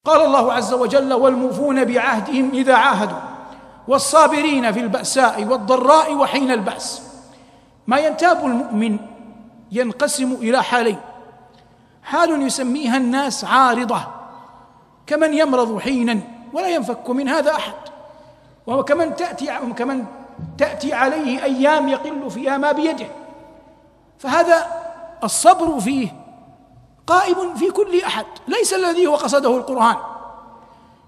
قال الله عز وجل: والموفون بعهدهم إذا عاهدوا والصابرين في البأساء والضراء وحين البأس. ما ينتاب المؤمن ينقسم إلى حالين: حال يسميها الناس عارضة، كمن يمرض حينا ولا ينفك من هذا أحد، وهو كمن تأتي عليه أيام يقل فيها ما بيده، فهذا الصبر فيه قائم في كل أحد، ليس الذي هو قصده القرآن،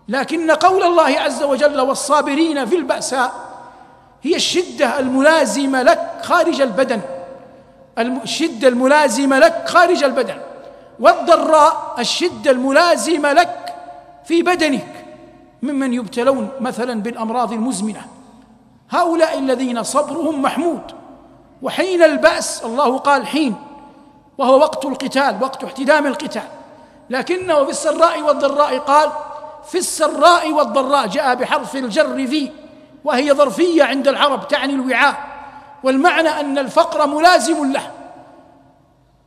لكن قول الله عز وجل: والصابرين في البأساء، هي الشدة الملازمة لك خارج البدن، الشدة الملازمة لك خارج البدن، والضراء الشدة الملازمة لك في بدنك، ممن يبتلون مثلا بالأمراض المزمنة، هؤلاء الذين صبرهم محمود. وحين البأس، الله قال حين، وهو وقت القتال، وقت احتدام القتال، لكنه في السراء والضراء قال في السراء والضراء، جاء بحرف الجر في، وهي ظرفية عند العرب تعني الوعاء، والمعنى أن الفقر ملازم له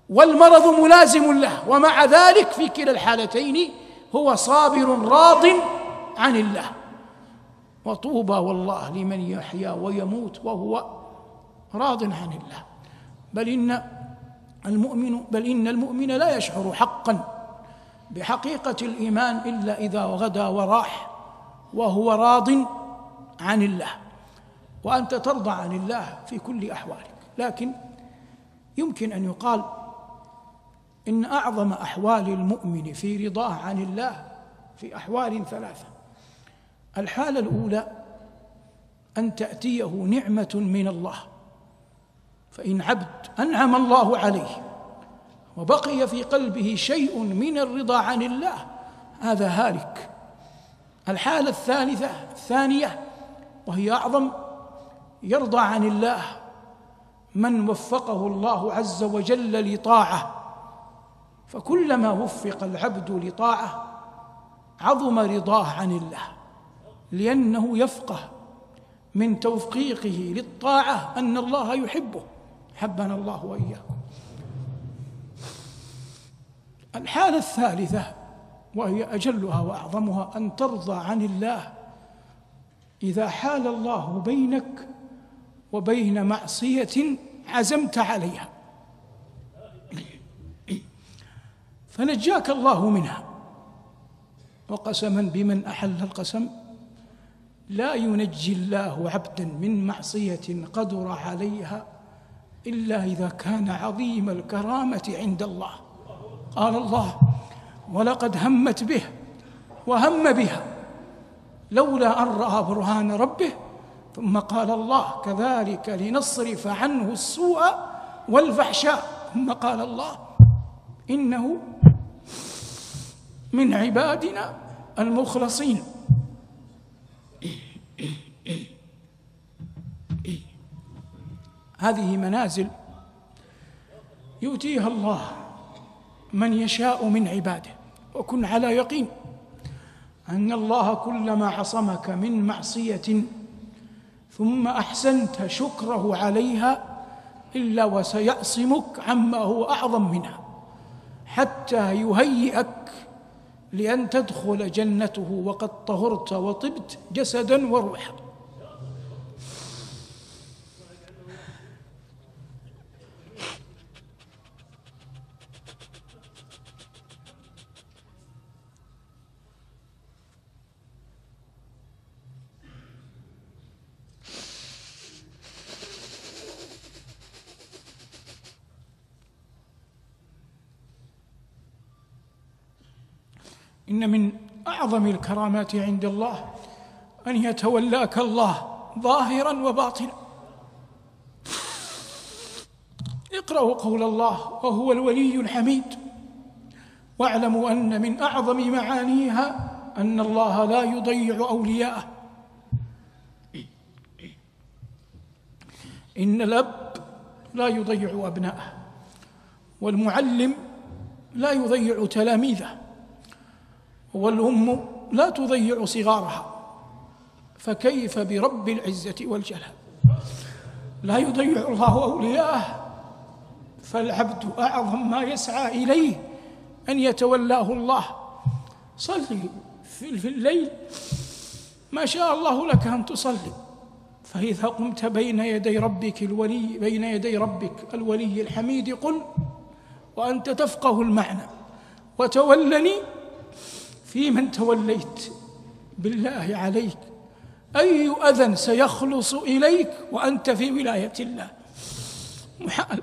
والمرض ملازم له، ومع ذلك في كلا الحالتين هو صابر راض عن الله. وطوبى والله لمن يحيا ويموت وهو راض عن الله. بل إن المؤمن لا يشعر حقا بحقيقة الإيمان إلا إذا غدا وراح وهو راض عن الله. وأنت ترضى عن الله في كل أحوالك، لكن يمكن أن يقال إن أعظم أحوال المؤمن في رضاه عن الله في أحوال ثلاثة. الحالة الأولى أن تأتيه نعمة من الله، فإن عبد أنعم الله عليه وبقي في قلبه شيء من الرضا عن الله، هذا هالك. الحالة الثانية وهي أعظم: يرضى عن الله من وفقه الله عز وجل لطاعة، فكلما وفق العبد لطاعة عظم رضاه عن الله، لأنه يفقه من توفيقه للطاعة أن الله يحبه، حبنا الله وإياكم. الحالة الثالثة وهي أجلها وأعظمها: أن ترضى عن الله إذا حال الله بينك وبين معصية عزمت عليها فنجاك الله منها. وقسما بمن أحل القسم: لا ينجي الله عبدا من معصية قدر عليها إلا إذا كان عظيم الكرامة عند الله. قال الله: ولقد همت به وهم بها لولا أن رأى برهان ربه. ثم قال الله: كذلك لنصرف عنه السوء والفحشاء. ثم قال الله: إنه من عبادنا المخلصين. هذه منازل يؤتيها الله من يشاء من عباده. وكن على يقين أن الله كلما عصمك من معصية ثم أحسنت شكره عليها إلا وسيعصمك عما هو أعظم منها، حتى يهيئك لأن تدخل جنته وقد طهرت وطبت جسدا وروحا. إن من أعظم الكرامات عند الله أن يتولاك الله ظاهرا وباطنا. اقرأوا قول الله: وهو الولي الحميد. واعلموا أن من أعظم معانيها أن الله لا يضيع أولياءه. إن الأب لا يضيع أبناءه، والمعلم لا يضيع تلاميذه، والأم لا تضيع صغارها، فكيف برب العزة والجلال؟ لا يضيع الله أولياءه، فالعبد أعظم ما يسعى إليه أن يتولاه الله صلي في الليل ما شاء الله لك أن تصلي، فإذا قمت بين يدي ربك الولي الحميد قل وأنت تفقه المعنى وتولني في من توليت. بالله عليك أي أذى سيخلص إليك وأنت في ولاية الله؟ محال.